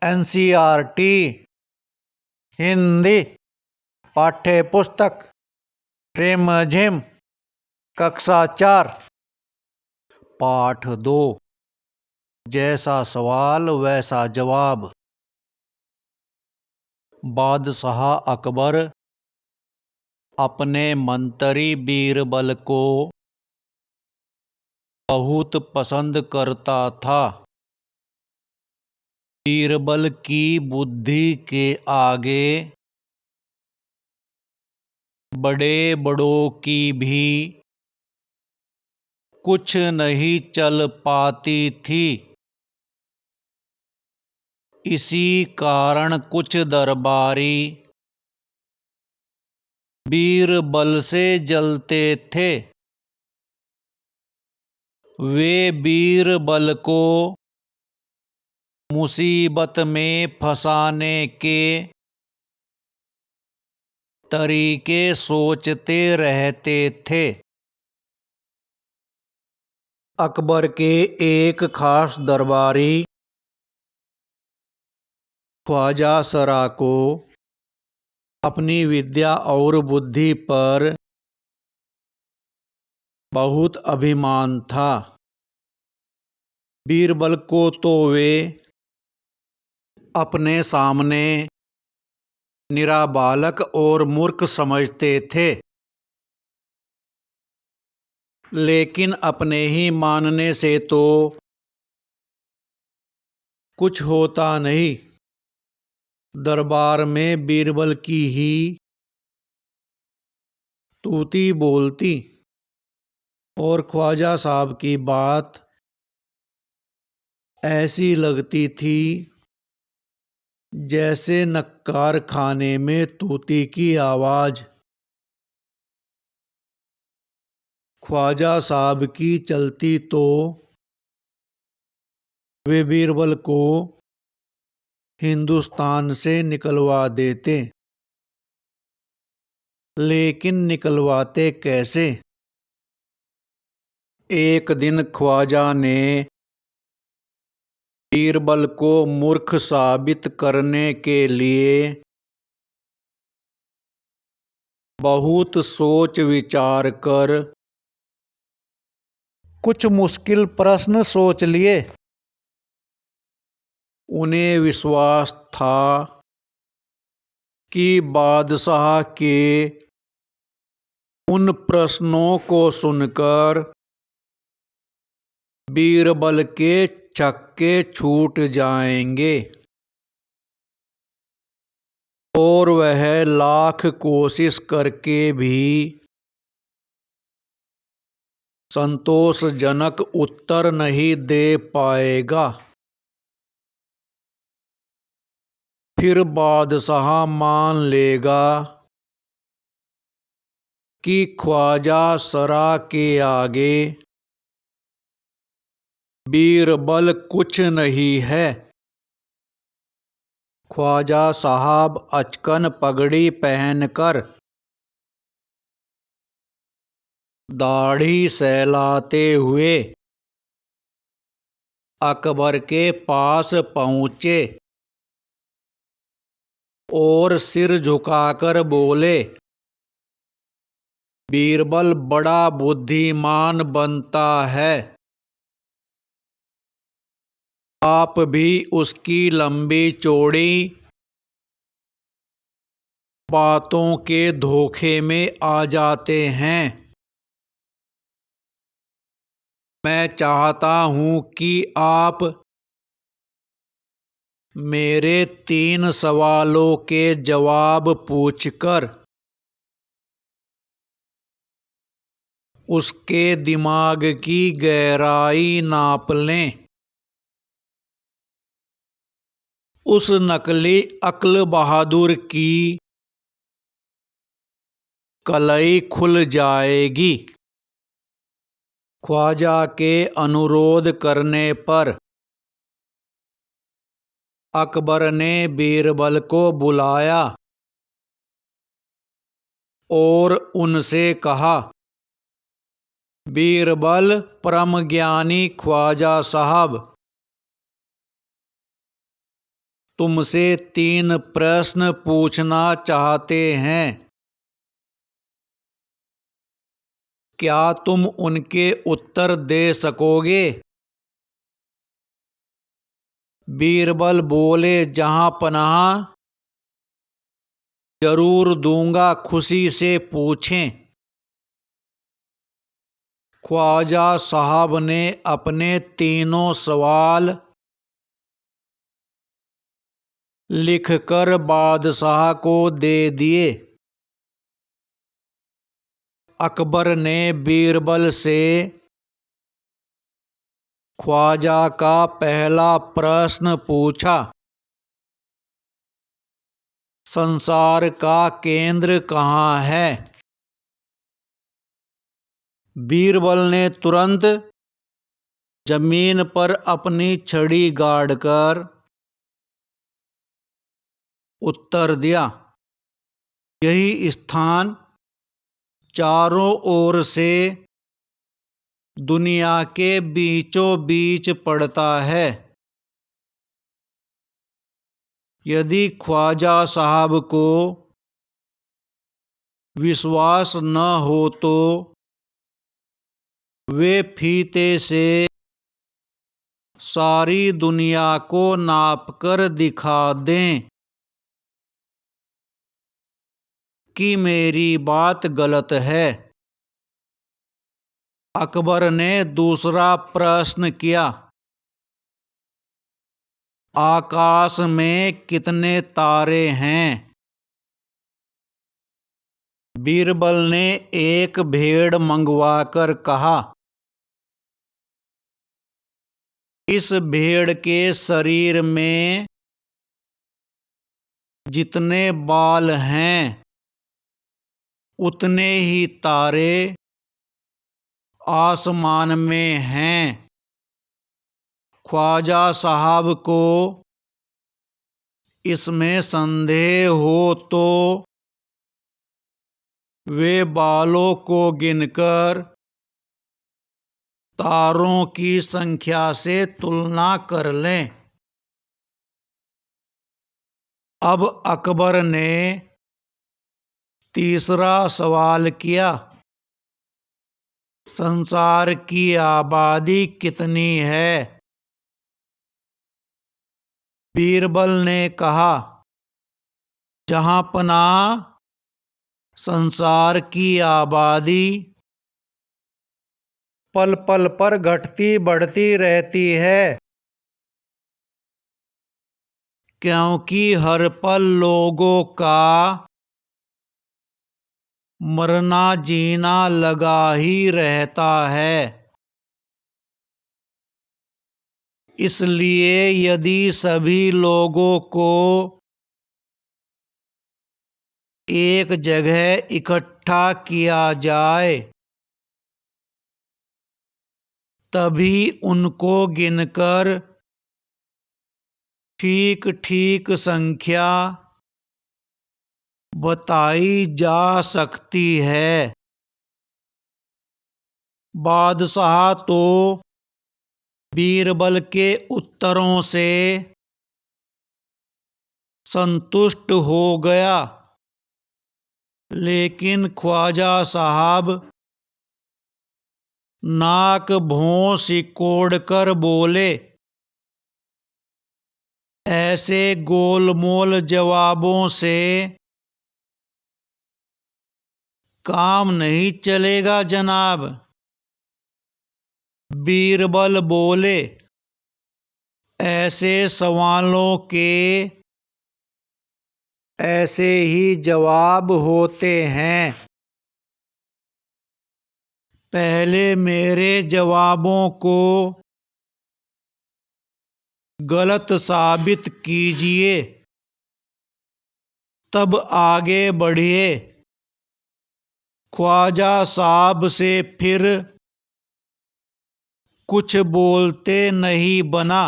NCERT Hindi पाठ्य पुस्तक रिमझिम कक्षा 4 पाठ 2 जैसा सवाल वैसा जवाब। बादशाह अकबर अपने मंत्री बीरबल को बहुत पसंद करता था। बीरबल की बुद्धि के आगे बड़े बड़ों की भी कुछ नहीं चल पाती थी। इसी कारण कुछ दरबारी बीरबल से जलते थे। वे बीरबल को मुसीबत में फंसाने के तरीके सोचते रहते थे। अकबर के एक खास दरबारी ख्वाजा सरा को अपनी विद्या और बुद्धि पर बहुत अभिमान था। बीरबल को तो वे अपने सामने निरा बालक और मूर्ख समझते थे, लेकिन अपने ही मानने से तो कुछ होता नहीं। दरबार में बीरबल की ही तूती बोलती और ख्वाजा साहब की बात ऐसी लगती थी जैसे नक्कार खाने में तूती की आवाज। ख्वाजा साहब की चलती तो वे बीरबल को हिंदुस्तान से निकलवा देते, लेकिन निकलवाते कैसे? एक दिन ख्वाजा ने बीरबल को मूर्ख साबित करने के लिए बहुत सोच विचार कर कुछ मुश्किल प्रश्न सोच लिए। उन्हें विश्वास था कि बादशाह के उन प्रश्नों को सुनकर बीरबल के छक्के छूट जाएंगे और वह लाख कोशिश करके भी संतोषजनक उत्तर नहीं दे पाएगा। फिर बादशाह मान लेगा कि ख्वाजा सरा के आगे बीरबल कुछ नहीं है। ख्वाजा साहब अचकन पगड़ी पहनकर दाढ़ी सहलाते हुए अकबर के पास पहुँचे और सिर झुकाकर बोले, बीरबल बड़ा बुद्धिमान बनता है। आप भी उसकी लंबी चौड़ी बातों के धोखे में आ जाते हैं। मैं चाहता हूं कि आप मेरे 3 सवालों के जवाब पूछकर उसके दिमाग की गहराई नाप लें। उस नकली अक्ल बहादुर की कलई खुल जाएगी। ख्वाजा के अनुरोध करने पर अकबर ने बीरबल को बुलाया और उनसे कहा, बीरबल परम ज्ञानी ख्वाजा साहब, तुमसे 3 प्रश्न पूछना चाहते हैं। क्या तुम उनके उत्तर दे सकोगे? बीरबल बोले, जहाँ पनाह जरूर दूंगा, खुशी से पूछें। ख्वाजा साहब ने अपने तीनों सवाल लिखकर बादशाह को दे दिए। अकबर ने बीरबल से ख्वाजा का पहला प्रश्न पूछा, संसार का केंद्र कहाँ है? बीरबल ने तुरंत जमीन पर अपनी छड़ी गाड़कर उत्तर दिया, यही स्थान चारों ओर से दुनिया के बीचों बीच पड़ता है। यदि ख्वाजा साहब को विश्वास न हो तो वे फीते से सारी दुनिया को नापकर दिखा दें कि मेरी बात गलत है। अकबर ने दूसरा प्रश्न किया, आकाश में कितने तारे हैं? बीरबल ने एक भेड़ मंगवाकर कहा, इस भेड़ के शरीर में जितने बाल हैं उतने ही तारे आसमान में हैं। ख्वाजा साहब को इसमें संदेह हो तो वे बालों को गिनकर तारों की संख्या से तुलना कर लें। अब अकबर ने तीसरा सवाल किया, संसार की आबादी कितनी है? बीरबल ने कहा, जहाँ पनाह संसार की आबादी पल पल पर घटती बढ़ती रहती है, क्योंकि हर पल लोगों का मरना जीना लगा ही रहता है। इसलिए यदि सभी लोगों को एक जगह इकट्ठा किया जाए तभी उनको गिनकर ठीक ठीक संख्या बताई जा सकती है। बादशाह तो बीरबल के उत्तरों से संतुष्ट हो गया, लेकिन ख्वाजा साहब नाक भौं सिकोड़ कर बोले, ऐसे गोलमोल जवाबों से काम नहीं चलेगा जनाब। बीरबल बोले, ऐसे सवालों के ऐसे ही जवाब होते हैं। पहले मेरे जवाबों को गलत साबित कीजिए, तब आगे बढ़िए। ख्वाजा साहब से फिर कुछ बोलते नहीं बना।